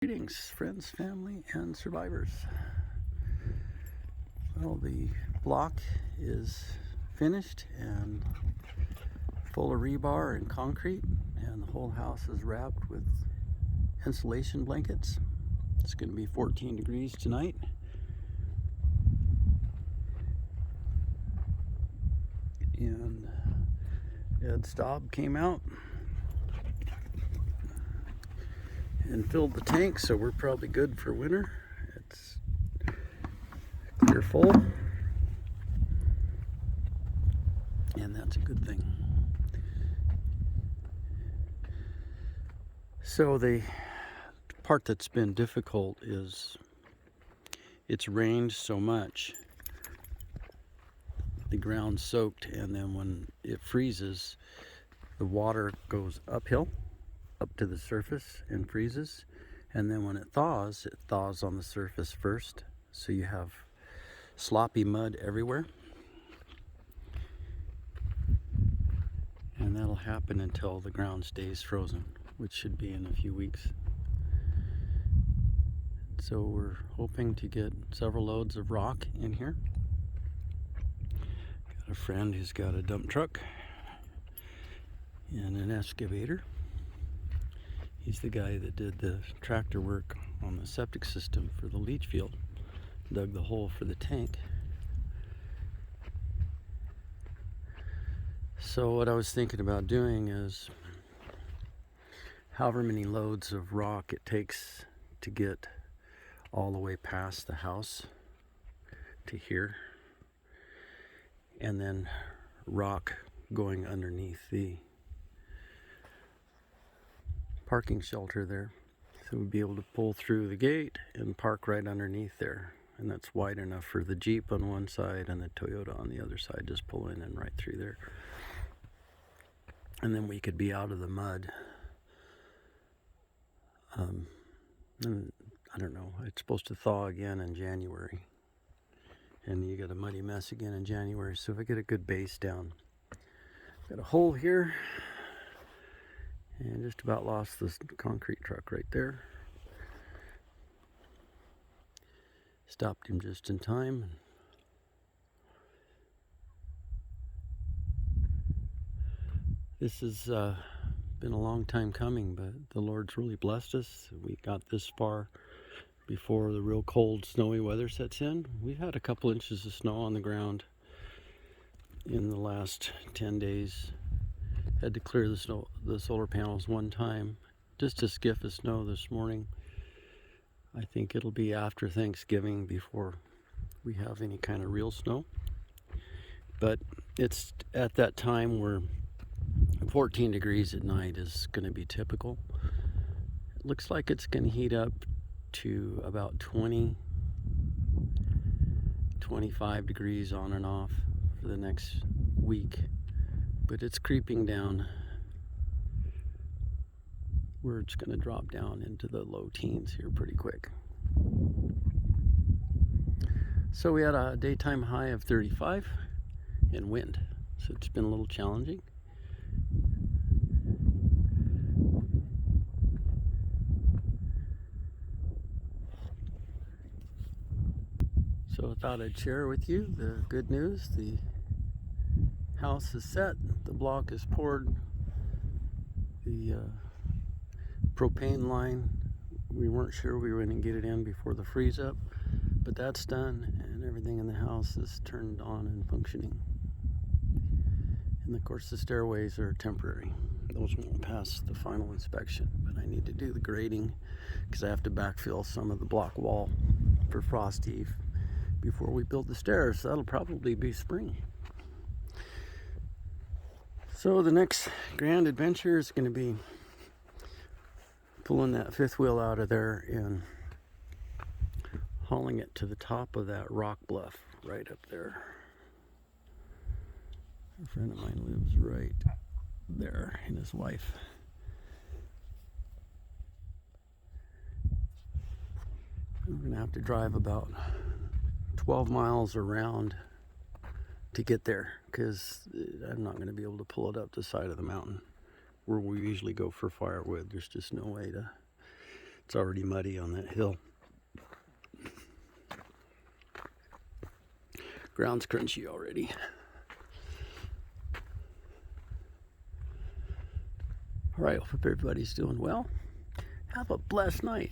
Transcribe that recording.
Greetings, friends, family, and survivors. Well, the block is finished and full of rebar and concrete, and the whole house is wrapped with insulation blankets. It's going to be 14 degrees tonight. And Ed Staub came out and filled the tank, so we're probably good for winter. It's clear full, and that's a good thing. So the part that's been difficult is it's rained so much, the ground's soaked, and then when it freezes, the water goes uphill up to the surface and freezes, and then when it thaws on the surface first, so you have sloppy mud everywhere, and that'll happen until the ground stays frozen, which should be in a few weeks. So we're hoping to get several loads of rock in here. Got a friend who's got a dump truck and an excavator. He's the guy that did the tractor work on the septic system for the leach field, dug the hole for the tank. So what I was thinking about doing is however many loads of rock it takes to get all the way past the house to here, and then rock going underneath the parking shelter there, so we'd be able to pull through the gate and park right underneath there, and that's wide enough for the Jeep on one side and the Toyota on the other side, just pull in and right through there, and then we could be out of the mud. And I don't know, it's supposed to thaw again in January, and you get a muddy mess again in January. So if I get a good base down, got a hole here, and just about lost this concrete truck right there. Stopped him just in time. This has been a long time coming, but the Lord's really blessed us. We got this far before the real cold, snowy weather sets in. We've had a couple inches of snow on the ground in the last 10 days. Had to clear the solar panels one time, just a skiff of snow this morning. I think it'll be after Thanksgiving before we have any kind of real snow. But it's at that time where 14 degrees at night is going to be typical. It looks like it's going to heat up to about 20, 25 degrees on and off for the next week. But it's creeping down where it's going to drop down into the low teens here pretty quick. So we had a daytime high of 35 and wind, so it's been a little challenging. So I thought I'd share with you the good news. The house is set, the block is poured, the propane line, we weren't sure we were going to get it in before the freeze up, but that's done, and everything in the house is turned on and functioning. And of course the stairways are temporary, those won't pass the final inspection, but I need to do the grading because I have to backfill some of the block wall for frost heave before we build the stairs. That'll probably be spring. So the next grand adventure is going to be pulling that fifth wheel out of there and hauling it to the top of that rock bluff right up there. A friend of mine lives right there, and his wife. We're going to have to drive about 12 miles around to get there, because I'm not going to be able to pull it up the side of the mountain where we usually go for firewood. There's just no way to It's already muddy on that hill. Ground's crunchy already. All right, hope everybody's doing well. Have a blessed night.